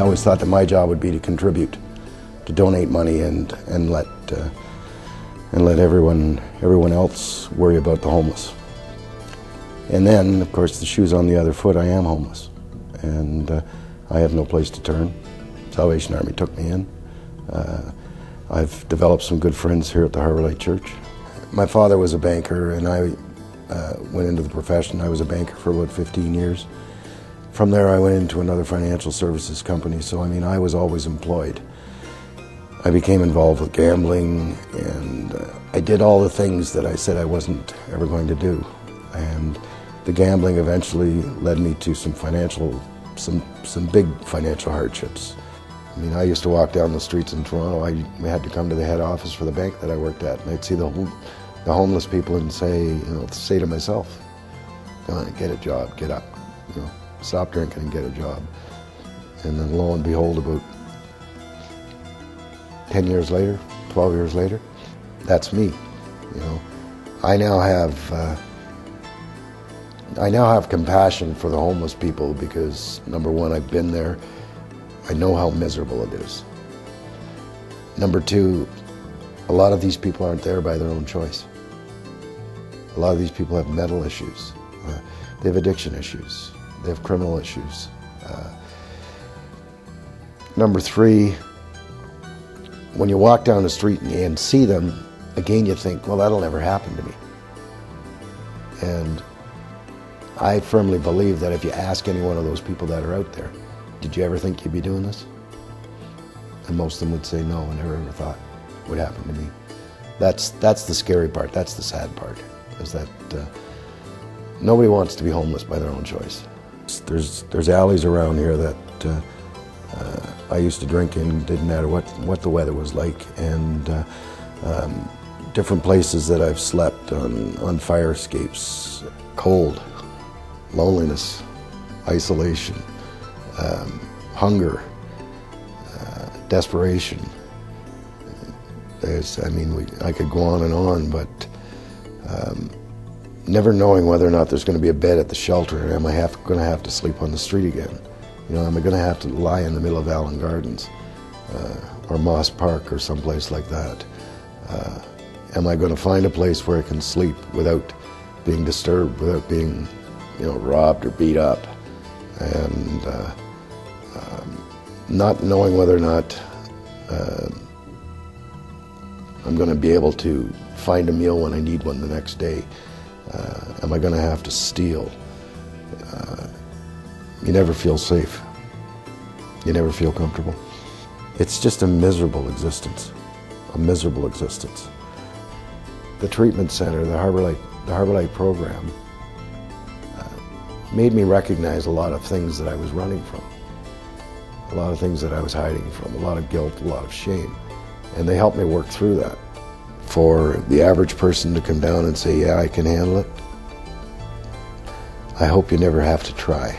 always thought that my job would be to contribute, to donate money and let everyone else worry about the homeless. And then, of course, the shoe's on the other foot. I am homeless, and I have no place to turn. Salvation Army took me in. I've developed some good friends here at the Harbour Light Church. My father was a banker, and I went into the profession. I was a banker for about 15 years. From there, I went into another financial services company, so I mean, I was always employed. I became involved with gambling, and I did all the things that I said I wasn't ever going to do. And the gambling eventually led me to some big financial hardships. I mean, I used to walk down the streets in Toronto. I had to come to the head office for the bank that I worked at, and I'd see the homeless people and say to myself, "Come on, get a job, get up, stop drinking and get a job." And then lo and behold, about 10 years later, 12 years later, that's me. I now have compassion for the homeless people because, number one, I've been there. I know how miserable it is. Number two, a lot of these people aren't there by their own choice. A lot of these people have mental issues. They have addiction issues. They have criminal issues. Number three, when you walk down the street and see them, again you think, well, that'll never happen to me. And I firmly believe that if you ask any one of those people that are out there, did you ever think you'd be doing this? And most of them would say no, I never ever thought it would happen to me. That's the scary part, that's the sad part, is that nobody wants to be homeless by their own choice. There's alleys around here that I used to drink in, didn't matter what the weather was like, and different places that I've slept on fire escapes, cold, loneliness, isolation, hunger, desperation. I could go on and on, but never knowing whether or not there's going to be a bed at the shelter. Am I going to have to sleep on the street again? Am I going to have to lie in the middle of Allen Gardens or Moss Park or someplace like that? Am I going to find a place where I can sleep without being disturbed, without being robbed or beat up? And not knowing whether or not I'm going to be able to find a meal when I need one the next day. Am I going to have to steal? You never feel safe. You never feel comfortable. It's just a miserable existence, a miserable existence. The treatment center, the Harbour Light program, made me recognize a lot of things that I was running from, a lot of things that I was hiding from, a lot of guilt, a lot of shame. And they helped me work through that. For the average person to come down and say, yeah, I can handle it, I hope you never have to try.